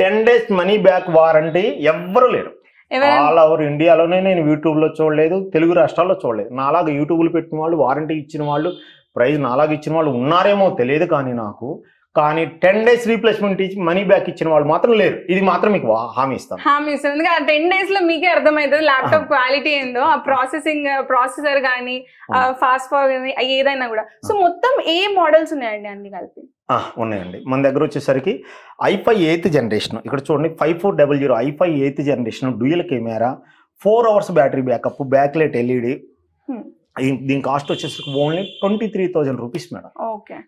10 days money back warranty ఎవ్వరు లేరు. All over ఇండియాలోనే నేను యూట్యూబ్లో చూడలేదు, తెలుగు రాష్ట్రాల్లో చూడలేదు. నాలాగా యూట్యూబ్లో పెట్టిన వాళ్ళు, వారంటీ ఇచ్చిన వాళ్ళు, ప్రైజ్ నాలాగా ఇచ్చిన వాళ్ళు ఉన్నారేమో తెలియదు కానీ 10 days రీప్లేస్మెంట్ ఇచ్చి మనీ బ్యాక్ ఇచ్చిన వాళ్ళు మాత్రం లేరు. ఇది మాత్రం మీకు హామీ ఇస్తాను. ఎందుకంటే ఆ 10 days లో మీకే అర్థమవుతుంది ల్యాప్టాప్ క్వాలిటీ ఏందో, ఆ ప్రాసెసర్ కానీ ఫాస్ట్ ఫార్వర్డ్ ఏదైనా కూడా. సో మొత్తం ఏ మోడల్స్ ఉన్నాయండి అన్ని కలిపి? ఉన్నాయండి. మన దగ్గర వచ్చేసరికి i5 8th జనరేషన్, ఇక్కడ చూడండి 5400 i5 8th generation, dual camera, 4 hours battery backup, back light LED. దీని కాస్ట్ వచ్చేసరికి only 23,000 rupees madam.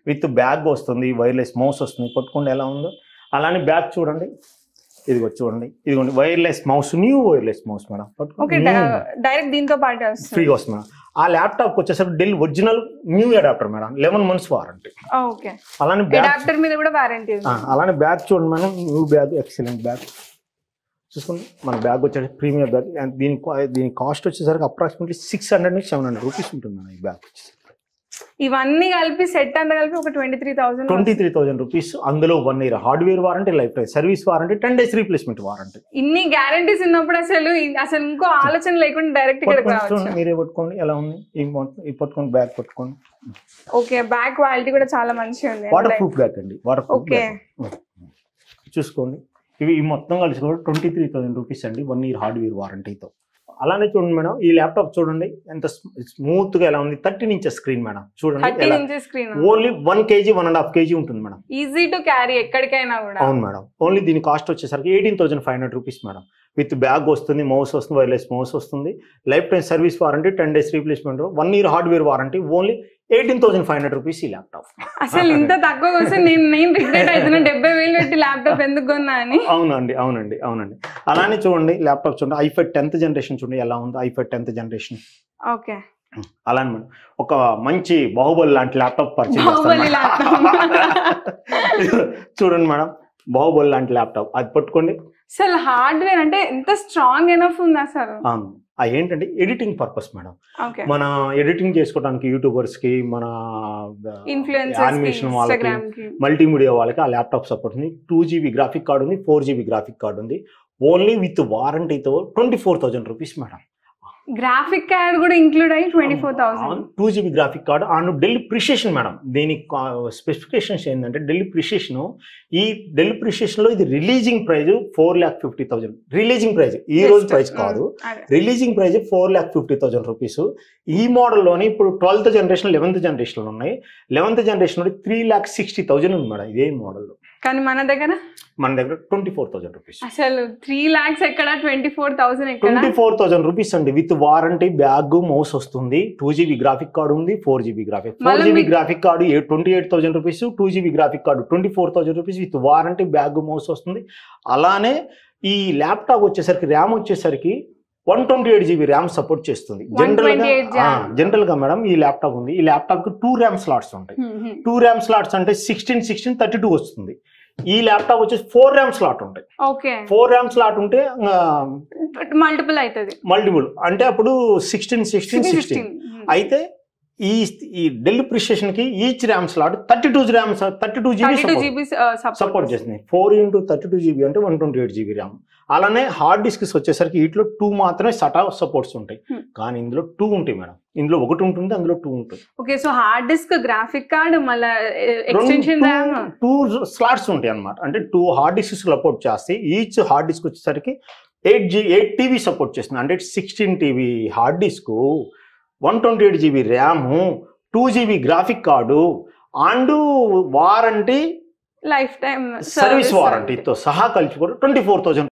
With bag వస్తుంది, వైర్లెస్ మౌస్ వస్తుంది. పట్టుకోండి ఎలా ఉందో. అలానే బ్యాగ్ చూడండి, ఇదిగోండి wireless mouse, new wireless mouse madam. Direct దీంతో పాటు ఫ్రీగా వస్తుంది మేడం. ఆ ల్యాప్టాప్ వచ్చేసరికి Dell original new adaptor madam, 11 months warranty. అలానే అడాప్టర్ మీద కూడా వారంటీ. అలానే బ్యాగ్ చూడండి madam, new bag, excellent bag చూసుకోండి. మన బ్యాగ్ వచ్చేసి ప్రీమియం బ్యాగ్. దీని కాస్ట్ వచ్చేసరికి అప్రాక్సిమేట్లీ 600 నుంచి 700 రూపీస్ ఉంటుంది మేడం. ఈ బ్యాగ్ ఇవన్నీ కలిపి సెట్ అంతా కలిపి ఒక 23,000 రూపీస్. అందులో 1 year hardware warranty, lifetime service warranty, 10 days replacement warranty. ఇన్ని గ్యారంటీస్ ఉన్నప్పుడు అసలు ఇంకో ఆలోచన లేకుండా డైరెక్ట్ మీరే పట్టుకోండి ఎలా ఉంది. ఈ పట్టుకోండి, బ్యాగ్ పట్టుకోండి. ఓకే, బ్యాగ్ క్వాలిటీ కూడా చాలా మంచిగా ఉంది. వాటర్ ప్రూఫ్ బ్యాగ్ అండి, వాటర్ ప్రూఫ్ చూసుకోండి. ఇవి మొత్తం కలిసి కూడా 23,000 రూపీస్ అండి, 1 year హార్డ్వేర్ వారంటీతో. అలానే చూడండి మేడం, ఈ ల్యాప్టాప్ చూడండి ఎంత స్మూత్ గా ఎలా ఉంది. 13 inches స్క్రీన్ మేడం, చూడండి. ఓన్లీ 1 kg 1.5 kg ఉంటుంది మేడం. ఈజీ టు క్యారీ ఎక్కడికైనా కూడా. అవును మేడం. ఓన్లీ దీని కాస్ట్ వచ్చేసరికి 18,500 రూపీస్ మేడం. విత్ బ్యాగ్ వస్తుంది, మౌస్ వస్తుంది, వైర్లెస్ మౌస్ వస్తుంది, life time service warranty, 10 days replacement, 1 year hardware warranty. Only 18,500 rupees ఈ ల్యాప్టాప్. అసలు ఇంత తక్కువ కోసం నేను రిగ్రెట్ అవుతున్నా, 70,000 పెట్టి ల్యాప్టాప్ ఎందుకు కొన్నా అని. అవునండి. అలానే చూడండి ల్యాప్టాప్ చూడండి, i5 10th జనరేషన్ చూడండి ఎలా ఉంది. i5 10th generation. ఓకే, అలానే మేడం ఒక మంచి బాహుబలి లాంటి ల్యాప్టాప్ పరిచయం చూడండి మేడం, బాహుబలి లాంటి ల్యాప్టాప్. అది పట్టుకోండి. అసలు హార్డ్వేర్ అంటే ఎంత స్ట్రాంగ్ ఎనఫ్ ఉంది అసలు. ఏంటంటే ఎడిటింగ్ పర్పస్ మేడం. మన ఎడిటింగ్ చేసుకోవడానికి యూట్యూబర్స్ కి, మన యానిమేషన్ వాళ్ళకి, మల్టీమీడియా వాళ్ళకి ఆ ల్యాప్టాప్ సపోర్ట్ ఉంది. 2 GB గ్రాఫిక్ కార్డు ఉంది, 4 GB గ్రాఫిక్ కార్డు ఉంది. ఓన్లీ విత్ వారంటీతో 24,000 రూపీస్ మేడం. గ్రాఫిక్ కార్డ్ కూడా ఇంక్లూడ్ అయ్యి 24,000. 2 GB graphic card and Dell precision madam. దీని స్పెసిఫికేషన్స్ ఏంటంటే డెల్ ప్రిసిషన్. ఈ డెల్ ప్రిసిషన్ లో ఇది రిలీజింగ్ ప్రైజ్ 4,50,000. రిలీజింగ్ ప్రైజ్, ఈ రోజు ప్రైస్ కాదు, రిలీజింగ్ ప్రైజ్ 4,50,000 రూపీస్. ఈ మోడల్లోనే ఇప్పుడు 12th జనరేషన్ 11th జనరేషన్ ఉన్నాయి. 11th జనరేషన్ 3,60,000 ఉంది మేడం ఇదే మోడల్లో. కానీ మన దగ్గర 24,000 రూపీస్. అసలు 3 lakhs ఎక్కడ, 24,000 ఎక్కడ? 24,000 రూపీస్ అండి. విత్ వారంటీ, బ్యాగ్, మౌస్ వస్తుంది, 2 GB గ్రాఫిక్ కార్డు ఉంది, 4 GB graphic. 4 GB graphic card 28,000 rupees, 2 GB graphic card 24,000 rupees with warranty, bag, mouse వస్తుంది. అలానే ఈ ల్యాప్టాప్ వచ్చేసరికి ర్యామ్ వచ్చేసరికి 128 GB ర్యామ్ సపోర్ట్ చేస్తుంది. జనరల్ గా మేడం ఈ ల్యాప్టాప్ ఉంది. ఈ ల్యాప్టాప్ కి 2 RAM స్లాట్స్ ఉంటాయి. 2 RAM స్లాట్స్ అంటే 16, 32 వస్తుంది. ఈ ల్యాప్టాప్ వచ్చేసి 4 RAM స్లాట్ ఉంటాయి. 4 RAM స్లాట్ ఉంటే మల్టిపుల్ అంటే అప్పుడు 16. అయితే ఈ డెల్ ప్రిసిషన్ కి each RAM slot 32 GB support చేస్తుంది. 4 into 32 GB అంటే 128 GB ర్యామ్. అలానే హార్డ్ డిస్క్స్ వచ్చేసరికి వీటిలో 2 మాత్రమే సటా సపోర్ట్స్ ఉంటాయి, కానీ ఇందులో 2 ఉంటాయి మేడం. ఇందులో 1 ఉంటుంది, అందులో 2 ఉంటుంది. Okay, so hard disk, graphic card, మళ్ళీ ఎక్స్టెన్షన్ ర్యామ్ 2 స్లాట్స్ ఉంటాయి అన్నమాట. అంటే 2 హార్డ్ డిస్క్స్ సపోర్ట్ చేస్తే ఈచ్ హార్డ్ డిస్క్ వచ్చేసరికి 8 TB సపోర్ట్ చేస్తుంది. అంటే 16 TB hard disk, 128 GB RAM, 2 GB graphic card and warranty, lifetime service వారంటీతో సహా కలిసి కూడా 24,000